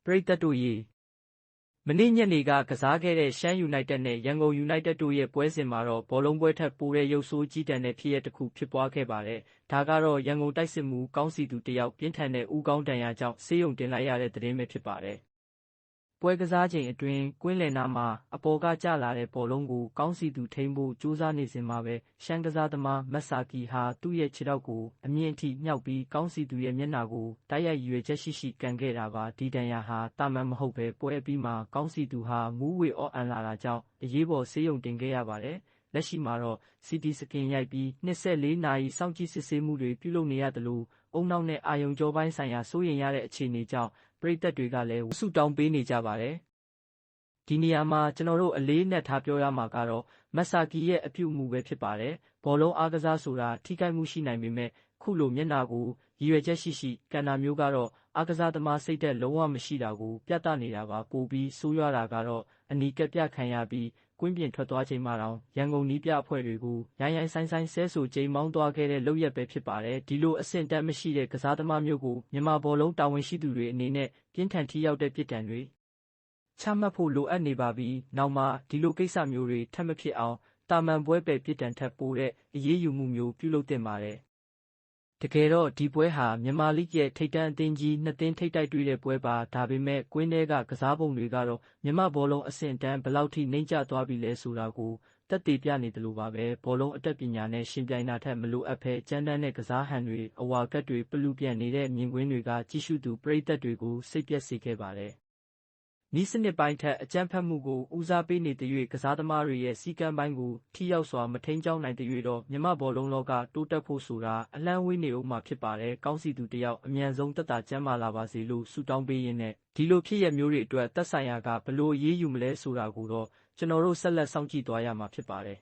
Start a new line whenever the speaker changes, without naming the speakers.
ပရိသတ်တို့ရေမနေ့ညနေကကစားခဲ့တဲ့ရှမ်းယူနိုက်တက်နဲ့ရန်ကုန်ယူနိုက်တက်တို့ရဲ့ပွဲစဉ်မှာတော့ဘောလုံးပွဲထက်ပိုတဲ့ရုပ်ဆိုးကြီးတန်းတဲ့ဖြစ်ရပ်တစ်ခုဖြစ်ပွားခဲ့ပါတယ်။ဒါကတော့ရန်ကုန်တိုက်စစ်မှုကောင်းစီသူတယောက်ပြင်းထန်တဲ့ဦးခေါင်းဒဏ်ရာကြောင့်ဆေးရုံတင်လိုက်ရတဲ့သတင်းပဲဖြစ်ပါတယ်။ပွဲကစားချိန်အတွင်းကွင်းလယ်နားမှာအပေါ်ကကျလာတဲ့ဘောလုံးကိုကောင်းစီသူထိန်းဖို့ကြိုးစားနေစဉ်မှာပဲရှမ်းကစားသမားမတ်ဆာကီဟာသူ့ရဲ့ခြေထောက်ကိုအမြင့်အထိမြှောက်ပြီးကောင်းစီသူရဲ့မျက်နှာကိုတိုက်ရိုက်ရည်ရွယ်ချက်ရှိကန်ခဲ့တာပါ။ဒီဒဏ်ရာဟာတာမန်မဟုတ်ပဲပွဲအပြီးမှာကောင်းစီသူဟာမူးဝေအော့အန်လာတာကြောင့်အရေးပေါ်ဆေးရုံတင်ခဲ့ရပါတယ်။လက်ရှိမှာတော့ CT စကင်ရိုက်ပြီး24နာရီစောင့်ကြည့်စစ်ဆေးမှုတွေပြုလုပ်နေရသလိုဦးနှောက်နဲ့အာရုံကြောပိုင်းဆိုင်ရာစိုးရိမ်ရတဲ့အခြေအနေကြောင့်ပရိသတ်တွေကလည်းဆုတောင်းပေးနေကြပါတယ်။ဒီနေရာမှာကျွန်တော်တို့အလေးအနက်ထားပြောရမှာကတော့မတ်ဆာကီရဲ့အပြုအမူပဲဖြစ်ပါတယ်။ဘောလုံးအားကစားဆိုတာထိခိုက်မှုရှိနိုင်ပေမဲ့ခုလိုမျက်နှာကိုရည်ရွယ်ချက်ရှိကန်တာမျိုးကတော့အားကစားသမားစိတ်သက်လုံးဝမရှိတာကိုပြသနေတာပါ။ပိုပြီးဆိုးရွားတာကတော့အနီးကပ်ပြခံရပြီးကွင်းပြင်ထွက်သွားချိန်မှာတောင်ရန်ကုန်နီးပြအဖွဲ့တွေကိုရိုင်းဆိုင်ဆဲဆိုကြိမ်မောင်းသွားခဲ့တဲ့လုပ်ရက်ပဲဖြစ်ပါတယ်။ဒီလိုအဆင့်တန်းမရှိတဲ့ကစားသမားမျိုးကိုမြန်မာဘောလုံးတာဝန်ရှိသူတွေအနေနဲ့ပြင်းထန်ထိရောက်တဲ့ပြစ်ဒဏ်တွေချမှတ်ဖို့လိုအပ်နေပါပြီ။နောက်မှဒီလိုကိစ္စမျိုးတွေထပ်မဖြစ်အောင်တာမန်ပွဲပယ်ပြစ်ဒဏ်ထက်ပိုတဲ့အရေးယူမှုမျိုးပြုလုပ်သင့်ပါတယ်။တကယ်တော့ဒီပွဲဟာမြန်မာလိဂ်ရဲ့ထိပ်တန်းအသင်းကြီးနှစ်သင်းထိပ်တိုက်တွေ့တဲ့ပွဲပါ။ဒါပေမဲ့ကွင်းထဲကကစားပုံတွေကတော့မြန်မာဘောလုံးအဆင့်အတန်းဘယ်လောက်ထိနိမ့်ကျသွားပြီလဲဆိုတာကိုသက်သေပြနေတယ်လို့ပါပဲ။ဘောလုံးအတတ်ပညာနဲ့ရှင်ပြိုင်တာထက်မလိုအပ်ဘဲကြမ်းတမ်းတဲ့ကစားဟန်တွေအဝါကတ်တွေပလူပြန်နေတဲ့မြင်ကွင်းတွေကကြည့်ရှုသူပရိသတ်တွေကိုစိတ်ပျက်စေခဲ့ပါတယ်။နည်းစနစ်ပိုင်းထက်အကြမ်းဖက်မှုကိုဦးစားပေးနေသရွေ့ကစားသမားတွေရဲ့စည်းကမ်းပိုင်းကိုထိရောက်စွာမထိန်းကျောင်းနိုင်သရွေ့တော့မြန်မာဘောလုံးလောကတိုးတက်ဖို့ဆိုတာအလှမ်းဝေးနေဦးမှာဖြစ်ပါတယ်။ကောင်းစီသူတယောက်အမြန်ဆုံးသက်သာကျန်းမာလာပါစေလို့ဆုတောင်းပေးရင်းနဲ့ဒီလိုဖြစ်ရပ်မျိုးတွေအတွက်သက်ဆိုင်ရာကဘယ်လိုအရေးယူမလဲဆိုတာကိုတော့ကျွန်တော်တို့ဆက်လက်စောင့်ကြည့်သွားရမှာဖြစ်ပါတယ်